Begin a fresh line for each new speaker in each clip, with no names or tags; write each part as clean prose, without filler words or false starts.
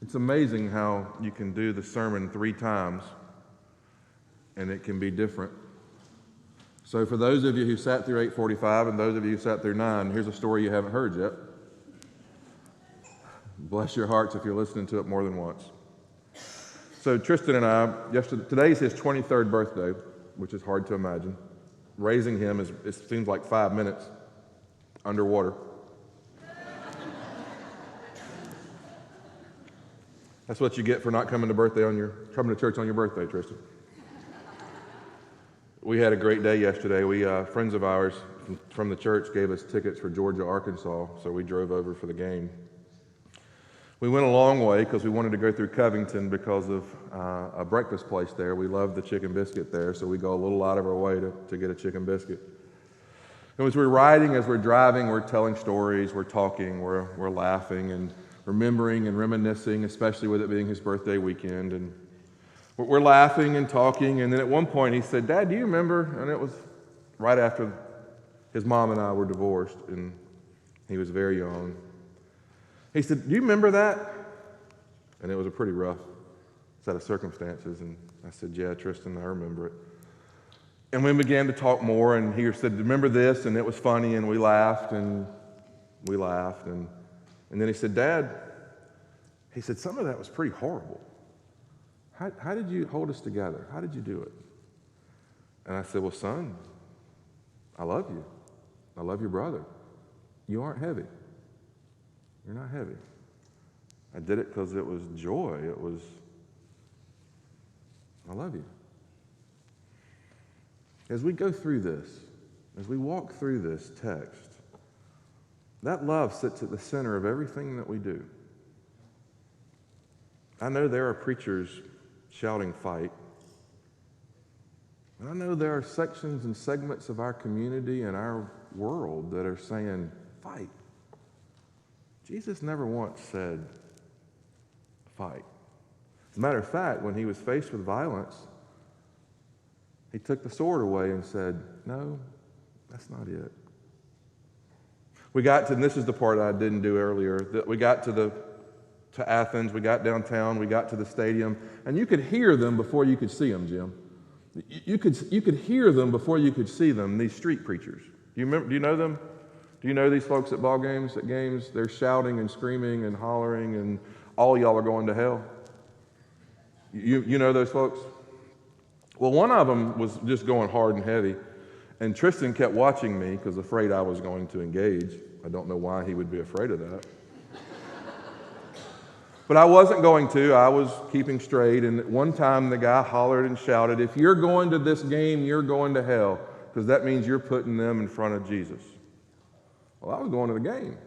It's amazing how you can do the sermon 3 times and it can be different. So for those of you who sat through 8:45 and those of you who sat through 9, here's a story you haven't heard yet. Bless your hearts if you're listening to it more than once. So Tristan and I, today's his 23rd birthday, which is hard to imagine. Raising him it seems like 5 minutes underwater. That's what you get for not coming to church on your birthday, Tristan. We had a great day yesterday. Friends of ours from the church gave us tickets for Georgia, Arkansas, so we drove over for the game. We went a long way because we wanted to go through Covington because of a breakfast place there. We love the chicken biscuit there, so we go a little out of our way to get a chicken biscuit. And as we're riding, as we're driving, we're telling stories, we're talking, we're laughing and remembering and reminiscing, especially with it being his birthday weekend. And we're laughing and talking, and then at one point he said, "Dad, do you remember?" And it was right after his mom and I were divorced, and he was very young. He said, "Do you remember that?" And it was a pretty rough set of circumstances. And I said, "Yeah, Tristan, I remember it." And we began to talk more, and he said, "Remember this?" And it was funny, and we laughed. And then he said, "Dad," he said, "some of that was pretty horrible. How did you hold us together? How did you do it?" And I said, "Well, son, I love you. I love your brother. You aren't heavy. You're not heavy. I did it because it was joy. I love you." As we go through this, as we walk through this text, that love sits at the center of everything that we do. I know there are preachers shouting fight. And I know there are sections and segments of our community and our world that are saying fight. Jesus never once said fight. As a matter of fact, when he was faced with violence, he took the sword away and said, "No, that's not it." We got to, and this is the part I didn't do earlier, that we got to Athens, we got downtown, we got to the stadium, and you could hear them before you could see them, Jim. You could hear them before you could see them, these street preachers. Do you know them? Do you know these folks at ball games, at games? They're shouting and screaming and hollering, and all y'all are going to hell. You know those folks? Well, one of them was just going hard and heavy. And Tristan kept watching me because afraid I was going to engage. I don't know why he would be afraid of that. But I wasn't going to. I was keeping straight. And at one time the guy hollered and shouted, "If you're going to this game, you're going to hell, because that means you're putting them in front of Jesus." Well, I was going to the game.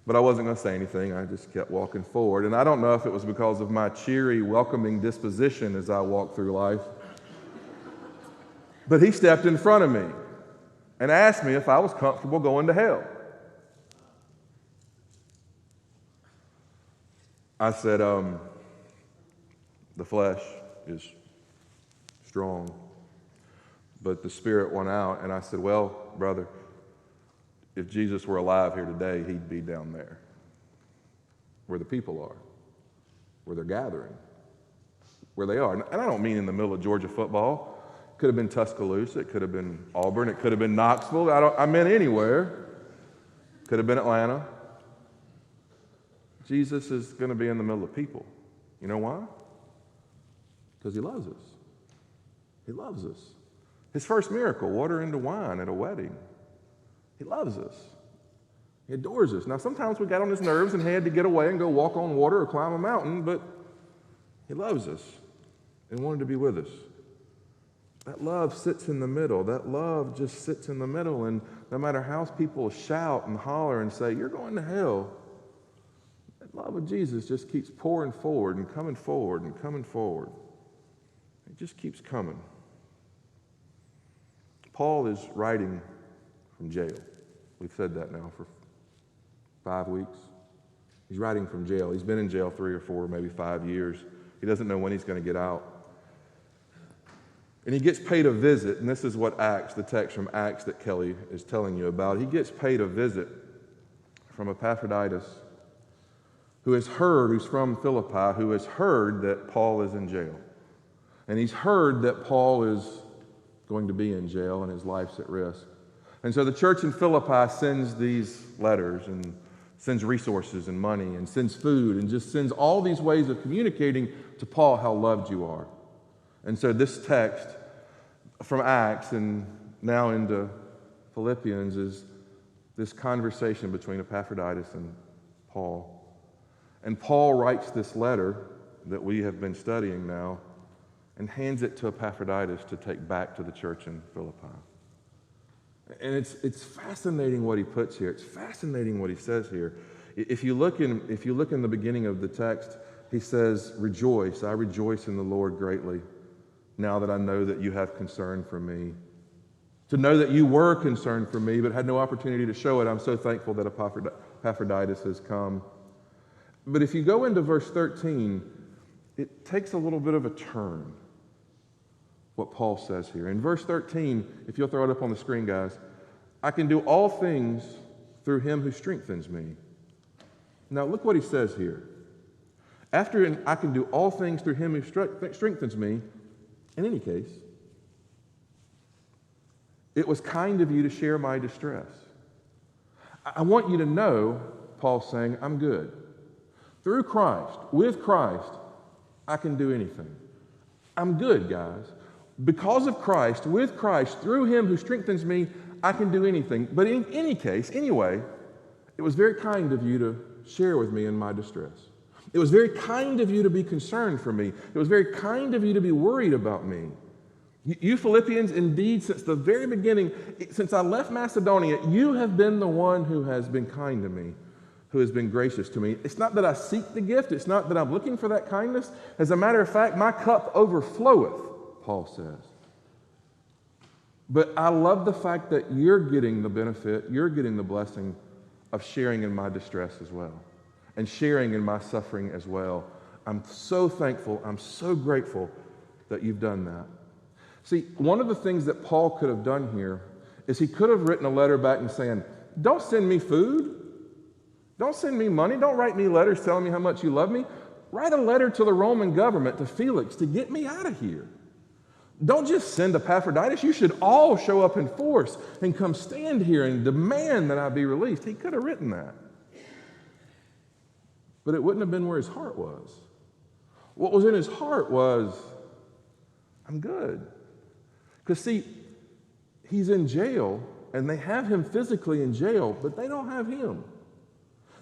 But I wasn't going to say anything. I just kept walking forward. And I don't know if it was because of my cheery, welcoming disposition as I walked through life. But he stepped in front of me and asked me if I was comfortable going to hell. I said, the flesh is strong, but the spirit won out. And I said, "Well, brother, if Jesus were alive here today, he'd be down there where the people are, where they're gathering, where they are." And I don't mean in the middle of Georgia football. It could have been Tuscaloosa. It could have been Auburn. It could have been Knoxville. I meant anywhere. Could have been Atlanta. Jesus is going to be in the middle of people. You know why? Because he loves us. He loves us. His first miracle, water into wine at a wedding. He loves us. He adores us. Now, sometimes we got on his nerves and had to get away and go walk on water or climb a mountain, but he loves us and wanted to be with us. That love sits in the middle. That love just sits in the middle, and no matter how people shout and holler and say, "You're going to hell," that love of Jesus just keeps pouring forward and coming forward and coming forward. It just keeps coming. Paul is writing from jail. We've said that now for 5 weeks. He's writing from jail. He's been in jail 3 or 4, maybe 5 years. He doesn't know when he's going to get out. And he gets paid a visit, and this is what Acts, the text from Acts that Kelly is telling you about. He gets paid a visit from Epaphroditus, who's from Philippi, who has heard that Paul is in jail. And he's heard that Paul is going to be in jail and his life's at risk. And so the church in Philippi sends these letters and sends resources and money and sends food and just sends all these ways of communicating to Paul how loved you are. And so this text from Acts and now into Philippians is this conversation between Epaphroditus and Paul. And Paul writes this letter that we have been studying now and hands it to Epaphroditus to take back to the church in Philippi. And it's fascinating what he puts here. It's fascinating what he says here. If you look in the beginning of the text, he says, "Rejoice, I rejoice in the Lord greatly, now that I know that you have concern for me." To know that you were concerned for me, but had no opportunity to show it, I'm so thankful that Epaphroditus has come. But if you go into verse 13, it takes a little bit of a turn, what Paul says here. In verse 13, if you'll throw it up on the screen, guys, "I can do all things through him who strengthens me." Now look what he says here. After "I can do all things through him who strengthens me," in any case, "it was kind of you to share my distress." I want you to know, Paul's saying, I'm good. Through Christ, with Christ, I can do anything. I'm good, guys. Because of Christ, with Christ, through him who strengthens me, I can do anything. But in any case, anyway, it was very kind of you to share with me in my distress. It was very kind of you to be concerned for me. It was very kind of you to be worried about me. You Philippians, indeed, since the very beginning, since I left Macedonia, you have been the one who has been kind to me, who has been gracious to me. It's not that I seek the gift. It's not that I'm looking for that kindness. As a matter of fact, my cup overfloweth, Paul says. But I love the fact that you're getting the benefit, you're getting the blessing of sharing in my distress as well, and sharing in my suffering as well. I'm so thankful, I'm so grateful that you've done that. See, one of the things that Paul could have done here is he could have written a letter back and saying, "Don't send me food. Don't send me money. Don't write me letters telling me how much you love me. Write a letter to the Roman government, to Felix, to get me out of here. Don't just send Epaphroditus. You should all show up in force and come stand here and demand that I be released." He could have written that. But it wouldn't have been where his heart was. What was in his heart was, I'm good. Because see, he's in jail, and they have him physically in jail, but they don't have him.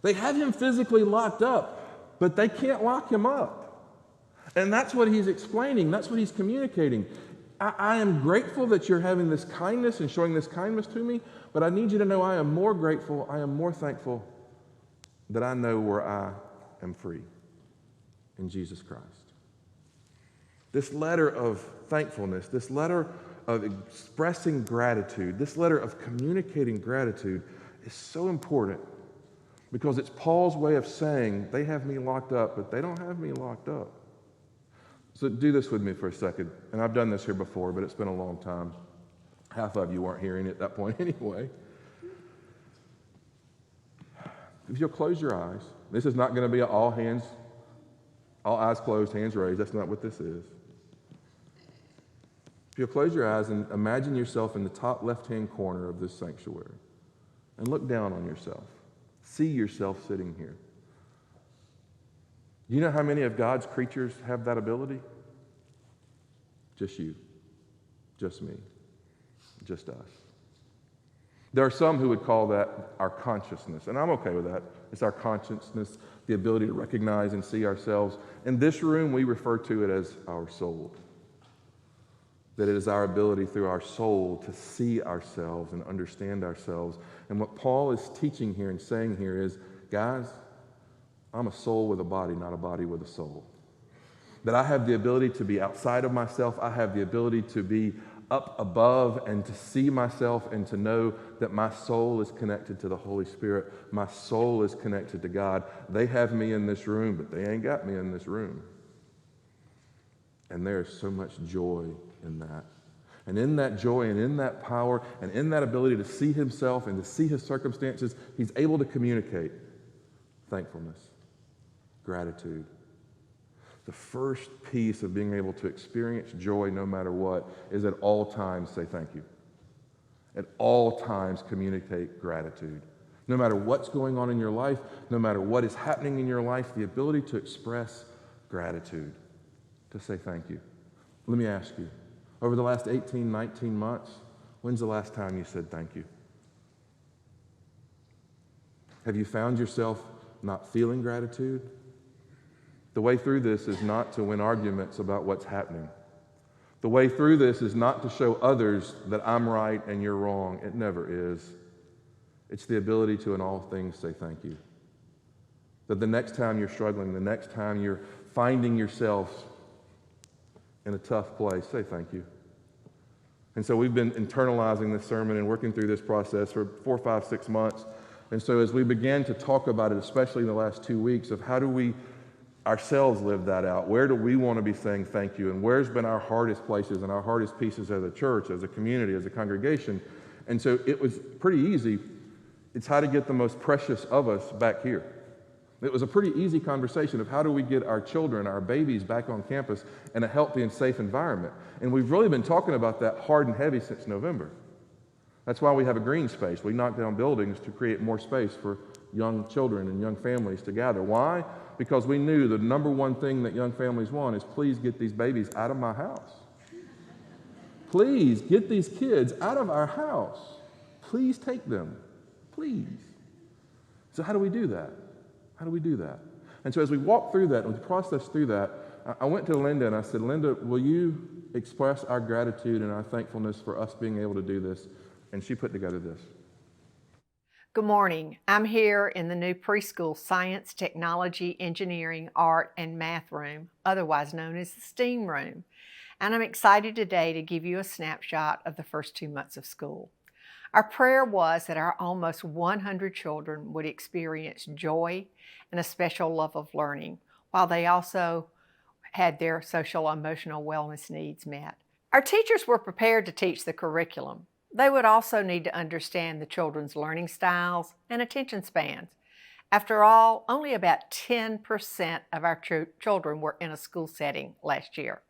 They have him physically locked up, but they can't lock him up. And that's what he's explaining. That's what he's communicating. I am grateful that you're having this kindness and showing this kindness to me, but I need you to know I am more grateful, I am more thankful that I know where I am free in Jesus Christ. This letter of thankfulness, this letter of expressing gratitude, this letter of communicating gratitude is so important because it's Paul's way of saying, they have me locked up, but they don't have me locked up. So do this with me for a second. And I've done this here before, but it's been a long time. Half of you weren't hearing it at that point anyway. If you'll close your eyes, this is not going to be all eyes closed, hands raised. That's not what this is. If you'll close your eyes and imagine yourself in the top left-hand corner of this sanctuary and look down on yourself. See yourself sitting here. Do you know how many of God's creatures have that ability? Just you. Just me. Just us. There are some who would call that our consciousness, and I'm okay with that. It's our consciousness, the ability to recognize and see ourselves. In this room, we refer to it as our soul. That it is our ability through our soul to see ourselves and understand ourselves. And what Paul is teaching here and saying here is, guys, I'm a soul with a body, not a body with a soul. That I have the ability to be outside of myself. I have the ability to be up above and to see myself and to know that my soul is connected to the Holy Spirit. My soul is connected to God. They have me in this room, but they ain't got me in this room. And there is so much joy in that. And in that joy and in that power and in that ability to see himself and to see his circumstances, he's able to communicate thankfulness. Gratitude. The first piece of being able to experience joy no matter what is at all times say thank you. At all times communicate gratitude. No matter what's going on in your life, no matter what is happening in your life, the ability to express gratitude, to say thank you. Let me ask you, over the last 18, 19 months, when's the last time you said thank you? Have you found yourself not feeling gratitude? The way through this is not to win arguments about what's happening. The way through this is not to show others that I'm right and you're wrong. It never is. It's the ability to, in all things, say thank you. That the next time you're struggling, the next time you're finding yourself in a tough place, say thank you. And so we've been internalizing this sermon and working through this process for 4, 5, 6 months. And so as we began to talk about it, especially in the last 2 weeks, of how do we ourselves live that out? Where do we want to be saying thank you? And where's been our hardest places and our hardest pieces as a church, as a community, as a congregation? And so it was pretty easy. It's how to get the most precious of us back here. It was a pretty easy conversation of how do we get our children, our babies back on campus in a healthy and safe environment. And we've really been talking about that hard and heavy since November. That's why we have a green space. We knock down buildings to create more space for young children and young families to gather. Why? Because we knew the number one thing that young families want is please get these babies out of my house. Please get these kids out of our house. Please take them. Please. So how do we do that? How do we do that? And so as we walk through that and we process through that, I went to Linda and I said, Linda, will you express our gratitude and our thankfulness for us being able to do this? And she put together this.
Good morning. I'm here in the new preschool science, technology, engineering, art, and math room, otherwise known as the STEAM room. And I'm excited today to give you a snapshot of the first 2 months of school. Our prayer was that our almost 100 children would experience joy and a special love of learning, while they also had their social emotional wellness needs met. Our teachers were prepared to teach the curriculum. They would also need to understand the children's learning styles and attention spans. After all, only about 10% of our children were in a school setting last year.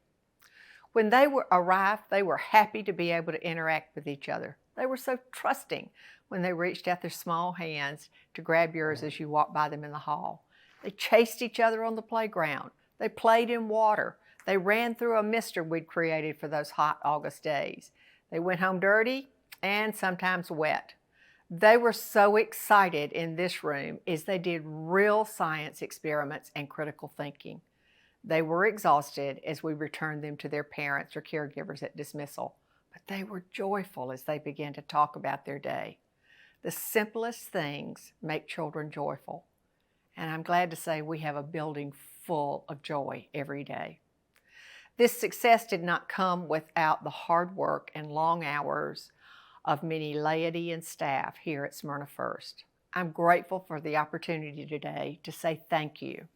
When they arrived, they were happy to be able to interact with each other. They were so trusting when they reached out their small hands to grab yours as you walked by them in the hall. They chased each other on the playground. They played in water. They ran through a mister we'd created for those hot August days. They went home dirty and sometimes wet. They were so excited in this room as they did real science experiments and critical thinking. They were exhausted as we returned them to their parents or caregivers at dismissal, but they were joyful as they began to talk about their day. The simplest things make children joyful, and I'm glad to say we have a building full of joy every day. This success did not come without the hard work and long hours of many laity and staff here at Smyrna First. I'm grateful for the opportunity today to say thank you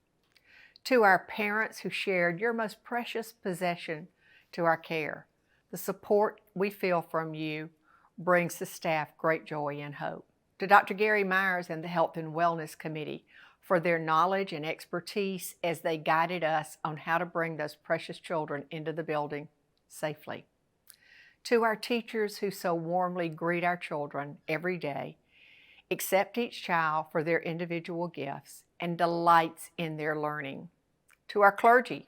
to our parents who shared your most precious possession to our care. The support we feel from you brings the staff great joy and hope. To Dr. Gary Myers and the Health and Wellness Committee for their knowledge and expertise as they guided us on how to bring those precious children into the building safely. To our teachers who so warmly greet our children every day, accept each child for their individual gifts, and delights in their learning. To our clergy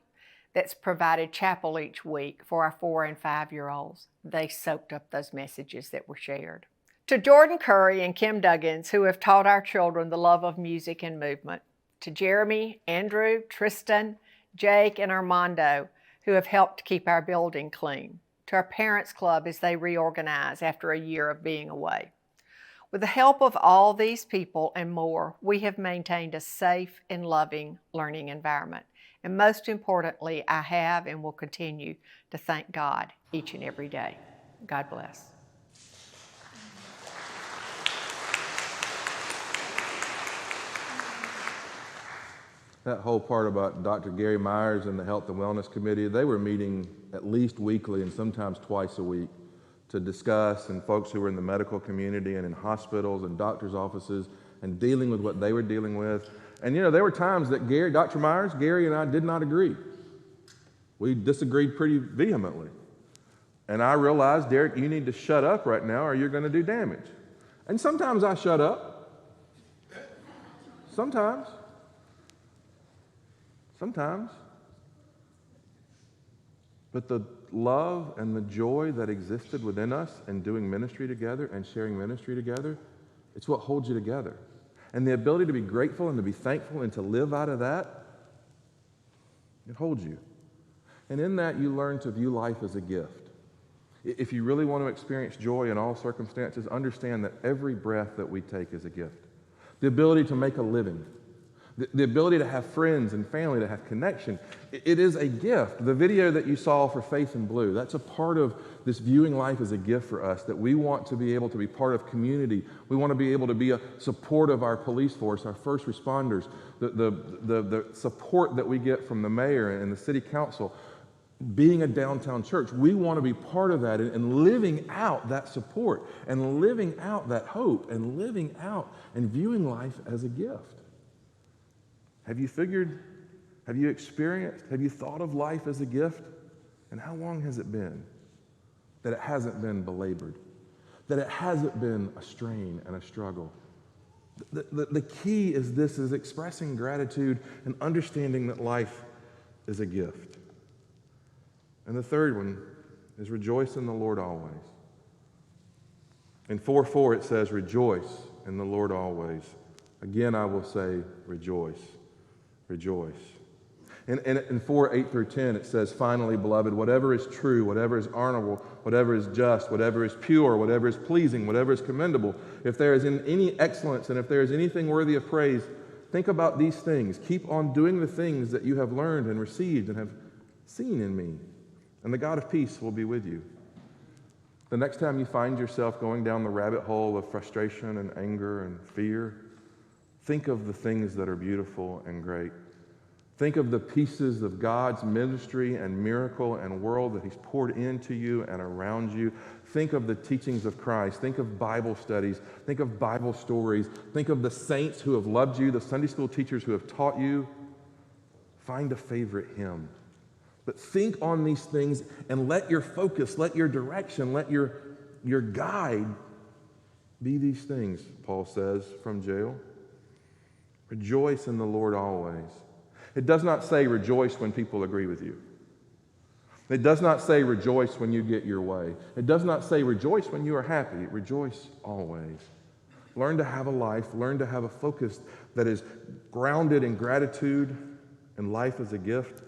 that's provided chapel each week for our 4 and 5-year-olds. They soaked up those messages that were shared. To Jordan Curry and Kim Duggins, who have taught our children the love of music and movement. To Jeremy, Andrew, Tristan, Jake, and Armando, who have helped keep our building clean. To our Parents Club as they reorganize after a year of being away. With the help of all these people and more, we have maintained a safe and loving learning environment. And most importantly, I have and will continue to thank God each and every day. God bless.
That whole part about Dr. Gary Myers and the Health and Wellness Committee, they were meeting at least weekly and sometimes twice a week to discuss, and folks who were in the medical community and in hospitals and doctors' offices and dealing with what they were dealing with. And there were times that Dr. Myers, Gary, and I did not agree. We disagreed pretty vehemently. And I realized, Derek, you need to shut up right now or you're going to do damage. And sometimes I shut up. Sometimes. But the love and the joy that existed within us in doing ministry together and sharing ministry together, it's what holds you together. And the ability to be grateful and to be thankful and to live out of that, it holds you. And in that, you learn to view life as a gift. If you really want to experience joy in all circumstances, understand that every breath that we take is a gift. The ability to make a living, the ability to have friends and family, to have connection, it is a gift. The video that you saw for Faith in Blue, that's a part of this viewing life as a gift for us, that we want to be able to be part of community. We want to be able to be a support of our police force, our first responders, the support that we get from the mayor and the city council. Being a downtown church, we want to be part of that and living out that support and living out that hope and living out and viewing life as a gift. Have you experienced, have you thought of life as a gift? And how long has it been that it hasn't been belabored, that it hasn't been a strain and a struggle? The key is expressing gratitude and understanding that life is a gift. And the third one is rejoice in the Lord always. In 4:4 it says, rejoice in the Lord always. Again, I will say, rejoice. Rejoice. And in 4:8-10 it says, finally, beloved, whatever is true, whatever is honorable, whatever is just, whatever is pure, whatever is pleasing, whatever is commendable, if there is any excellence and if there is anything worthy of praise, think about these things. Keep on doing the things that you have learned and received and have seen in me. And the God of peace will be with you. The next time you find yourself going down the rabbit hole of frustration and anger and fear, think of the things that are beautiful and great. Think of the pieces of God's ministry and miracle and world that He's poured into you and around you. Think of the teachings of Christ. Think of Bible studies. Think of Bible stories. Think of the saints who have loved you, the Sunday school teachers who have taught you. Find a favorite hymn. But think on these things and let your focus, let your direction, let your guide be these things, Paul says from jail. Rejoice in the Lord always. It does not say rejoice when people agree with you. It does not say rejoice when you get your way. It does not say rejoice when you are happy. Rejoice always. Learn to have a life, learn to have a focus that is grounded in gratitude and life as a gift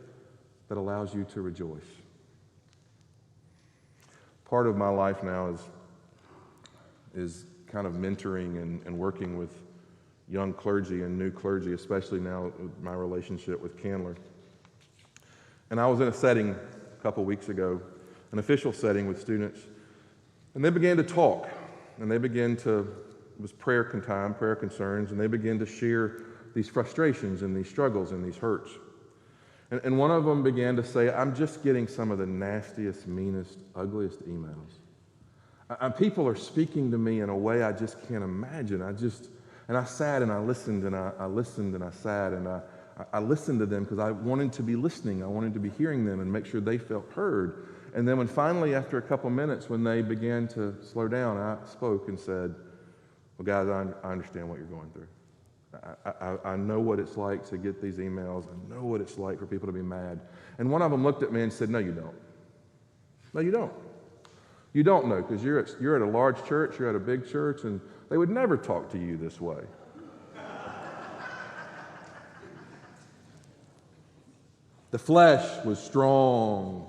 that allows you to rejoice. Part of my life now is kind of mentoring and working with young clergy and new clergy, especially now with my relationship with Candler. And I was in a setting a couple weeks ago, an official setting with students, and they began to talk, and it was prayer time, prayer concerns, and they began to share these frustrations and these struggles and these hurts. And one of them began to say, I'm just getting some of the nastiest, meanest, ugliest emails. People are speaking to me in a way I just can't imagine. And I sat and I listened and I listened and I sat and I listened to them because I wanted to be listening. I wanted to be hearing them and make sure they felt heard. And then when finally, after a couple minutes, when they began to slow down, I spoke and said, well, guys, I understand what you're going through. I know what it's like to get these emails. I know what it's like for people to be mad. And one of them looked at me and said, no, you don't. No, you don't. You don't know because you're at a large church, you're at a big church, and they would never talk to you this way. The flesh was strong,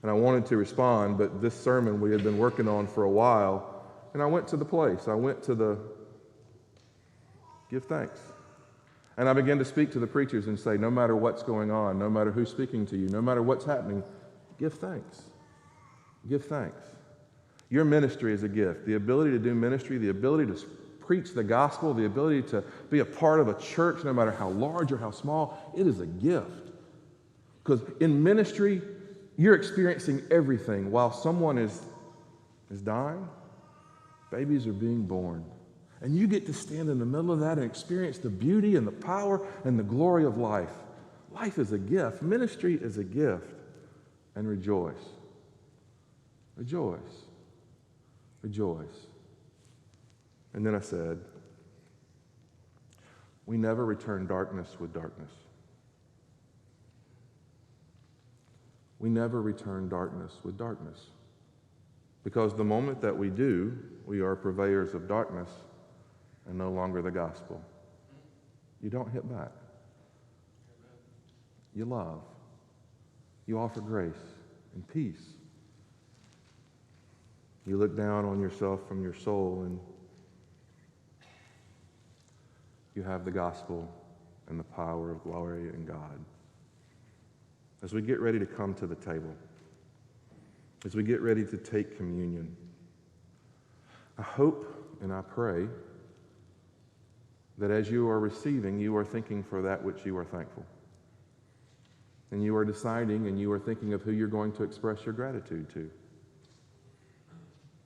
and I wanted to respond, but this sermon we had been working on for a while, and I went to the place. I went to the give thanks. And I began to speak to the preachers and say, no matter what's going on, no matter who's speaking to you, no matter what's happening, give thanks. Give thanks. Your ministry is a gift. The ability to do ministry, the ability to preach the gospel, the ability to be a part of a church, no matter how large or how small, it is a gift. Because in ministry, you're experiencing everything while someone is dying, babies are being born. And you get to stand in the middle of that and experience the beauty and the power and the glory of life. Life is a gift. Ministry is a gift. And rejoice. Rejoice. Rejoice. And then I said, we never return darkness with darkness. We never return darkness with darkness. Because the moment that we do, we are purveyors of darkness and no longer the gospel. You don't hit back. You love. You offer grace and peace. You look down on yourself from your soul and you have the gospel and the power of glory in God. As we get ready to come to the table, as we get ready to take communion, I hope and I pray that as you are receiving, you are thinking for that which you are thankful. And you are deciding and you are thinking of who you're going to express your gratitude to.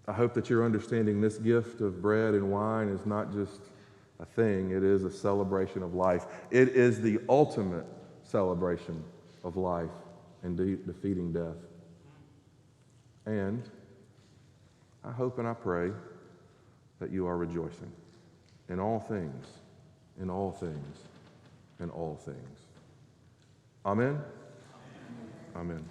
I hope that you're understanding this gift of bread and wine is not just a thing, it is a celebration of life. It is the ultimate celebration of life and defeating death. And I hope and I pray that you are rejoicing in all things, in all things, in all things. Amen? Amen.